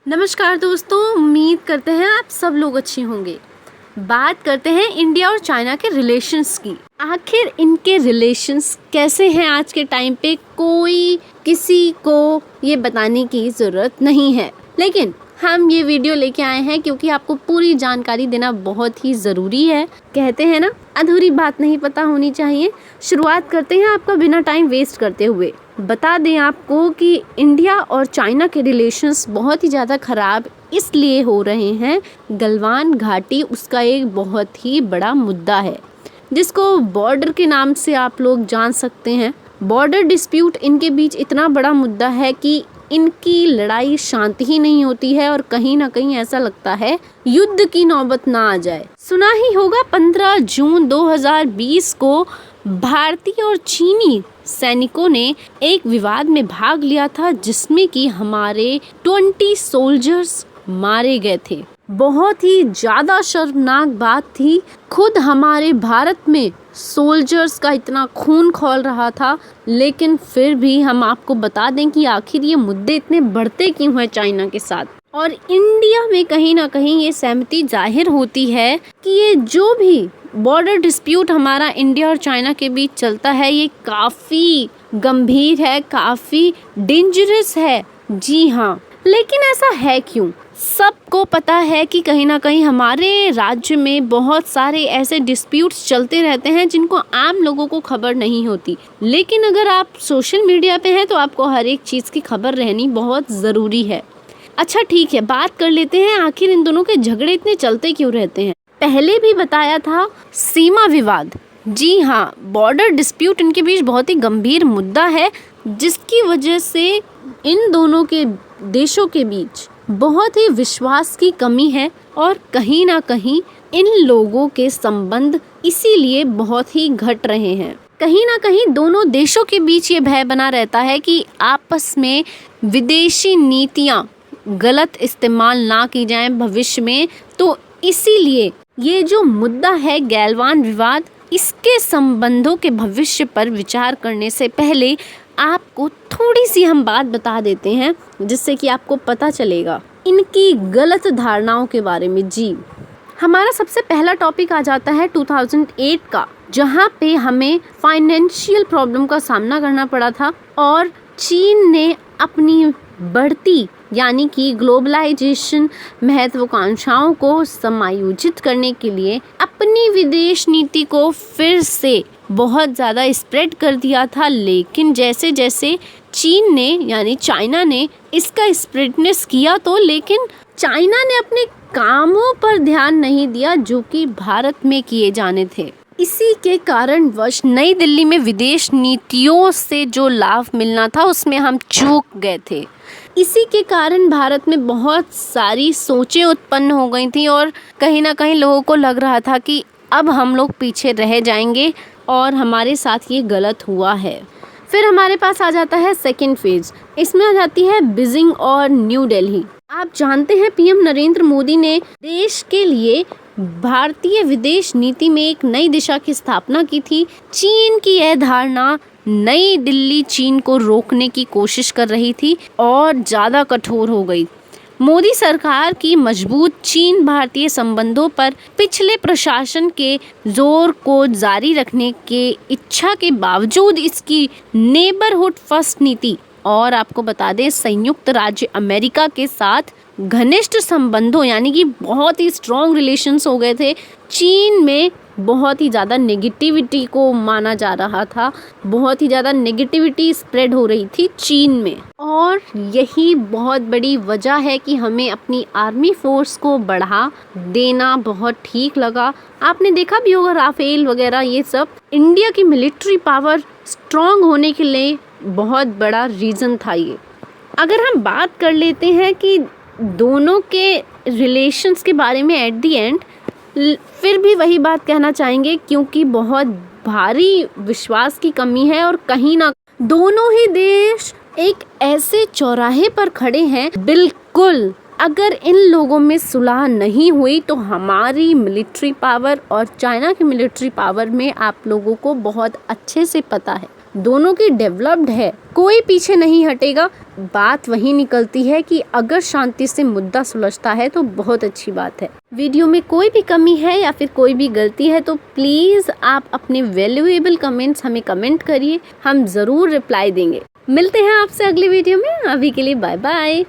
नमस्कार दोस्तों, उम्मीद करते हैं आप सब लोग अच्छे होंगे। बात करते हैं इंडिया और चाइना के रिलेशंस की। आखिर इनके रिलेशंस कैसे हैं आज के टाइम पे, कोई किसी को ये बताने की ज़रूरत नहीं है, लेकिन हम ये वीडियो लेके आए हैं क्योंकि आपको पूरी जानकारी देना बहुत ही ज़रूरी है। कहते हैं ना, अधूरी बात नहीं पता होनी चाहिए। शुरुआत करते हैं आपका बिना टाइम वेस्ट करते हुए। बता दें आपको कि इंडिया और चाइना के रिलेशंस बहुत ही ज़्यादा ख़राब इसलिए हो रहे हैं, गलवान घाटी उसका एक बहुत ही बड़ा मुद्दा है जिसको बॉर्डर के नाम से आप लोग जान सकते हैं। बॉर्डर डिस्प्यूट इनके बीच इतना बड़ा मुद्दा है कि इनकी लड़ाई शांत ही नहीं होती है और कहीं ना कहीं ऐसा लगता है युद्ध की नौबत ना आ जाए। सुना ही होगा 15 जून 2020 को भारतीय और चीनी सैनिकों ने एक विवाद में भाग लिया था जिसमें कि हमारे 20 सोल्जर्स मारे गए थे। बहुत ही ज़्यादा शर्मनाक बात थी। खुद हमारे भारत में सोल्जर्स का इतना खून खौल रहा था, लेकिन फिर भी हम आपको बता दें कि आखिर ये मुद्दे इतने बढ़ते क्यों हैं चाइना के साथ। और इंडिया में कहीं ना कहीं ये सहमति जाहिर होती है कि ये जो भी बॉर्डर डिस्प्यूट हमारा इंडिया और चाइना के बीच चलता है ये काफ़ी गंभीर है, काफ़ी डेंजरस है। जी हाँ, लेकिन ऐसा है क्यों? सबको पता है कि कहीं ना कहीं हमारे राज्य में बहुत सारे ऐसे डिस्प्यूट्स चलते रहते हैं जिनको आम लोगों को खबर नहीं होती, लेकिन अगर आप सोशल मीडिया पे हैं तो आपको हर एक चीज़ की खबर रहनी बहुत ज़रूरी है। अच्छा ठीक है, बात कर लेते हैं आखिर इन दोनों के झगड़े इतने चलते क्यों रहते हैं। पहले भी बताया था, सीमा विवाद। जी हाँ, बॉर्डर डिस्प्यूट इनके बीच बहुत ही गंभीर मुद्दा है जिसकी वजह से इन दोनों के देशों के बीच बहुत ही विश्वास की कमी है और कहीं ना कहीं इन लोगों के संबंध इसीलिए बहुत ही घट रहे हैं। कहीं ना कहीं दोनों देशों के बीच ये भय बना रहता है कि आपस में विदेशी नीतियां गलत इस्तेमाल ना की जाएं भविष्य में। तो इसीलिए ये जो मुद्दा है गैलवान विवाद, इसके संबंधों के भविष्य पर विचार करने से पहले आपको थोड़ी सी हम बात बता देते हैं जिससे कि आपको पता चलेगा इनकी गलत धारणाओं के बारे में। जी, हमारा सबसे पहला टॉपिक आ जाता है 2008 का, जहां पे हमें फाइनेंशियल प्रॉब्लम का सामना करना पड़ा था और चीन ने अपनी बढ़ती यानी कि ग्लोबलाइजेशन महत्वाकांक्षाओं को समायोजित करने के लिए अपनी विदेश नीति को फिर से बहुत ज़्यादा स्प्रेड कर दिया था। लेकिन जैसे जैसे चीन ने यानी चाइना ने इसका स्प्रेडनेस किया तो लेकिन चाइना ने अपने कामों पर ध्यान नहीं दिया जो कि भारत में किए जाने थे। इसी के कारणवश नई दिल्ली में विदेश नीतियों से जो लाभ मिलना था उसमें हम चूक गए थे। इसी के कारण भारत में बहुत सारी सोचें उत्पन्न हो गई थी और कहीं ना कहीं लोगों को लग रहा था कि अब हम लोग पीछे रह जाएंगे और हमारे साथ ये गलत हुआ है। फिर हमारे पास आ जाता है सेकेंड फेज, इसमें आ जाती है बीजिंग और न्यू दिल्ली। आप जानते हैं पीएम नरेंद्र मोदी ने देश के लिए भारतीय विदेश नीति में एक नई दिशा की स्थापना की थी। चीन की यह धारणा नई दिल्ली चीन को रोकने की कोशिश कर रही थी और ज़्यादा कठोर हो गई। मोदी सरकार की मजबूत चीन भारतीय संबंधों पर पिछले प्रशासन के जोर को जारी रखने के इच्छा के बावजूद इसकी नेबरहुड फर्स्ट नीति और आपको बता दें संयुक्त राज्य अमेरिका के साथ घनिष्ठ संबंधों यानी कि बहुत ही स्ट्रॉन्ग रिलेशंस हो गए थे। चीन में बहुत ही ज़्यादा नेगेटिविटी को माना जा रहा था, बहुत ही ज़्यादा नेगेटिविटी स्प्रेड हो रही थी चीन में और यही बहुत बड़ी वजह है कि हमें अपनी आर्मी फोर्स को बढ़ा देना बहुत ठीक लगा। आपने देखा भी होगा राफेल वगैरह, ये सब इंडिया की मिलिट्री पावर स्ट्रॉन्ग होने के लिए बहुत बड़ा रीज़न था ये। अगर हम बात कर लेते हैं कि दोनों के रिलेशंस के बारे में एट दी एंड, फिर भी वही बात कहना चाहेंगे क्योंकि बहुत भारी विश्वास की कमी है और कहीं ना दोनों ही देश एक ऐसे चौराहे पर खड़े हैं। बिल्कुल अगर इन लोगों में सुलह नहीं हुई तो हमारी मिलिट्री पावर और चाइना की मिलिट्री पावर में आप लोगों को बहुत अच्छे से पता है दोनों की डेवलप्ड है, कोई पीछे नहीं हटेगा। बात वही निकलती है कि अगर शांति से मुद्दा सुलझता है तो बहुत अच्छी बात है। वीडियो में कोई भी कमी है या फिर कोई भी गलती है तो प्लीज़ आप अपने वैल्यूएबल कमेंट्स हमें कमेंट करिए, हम ज़रूर रिप्लाई देंगे। मिलते हैं आपसे अगली वीडियो में, अभी के लिए बाय बाय।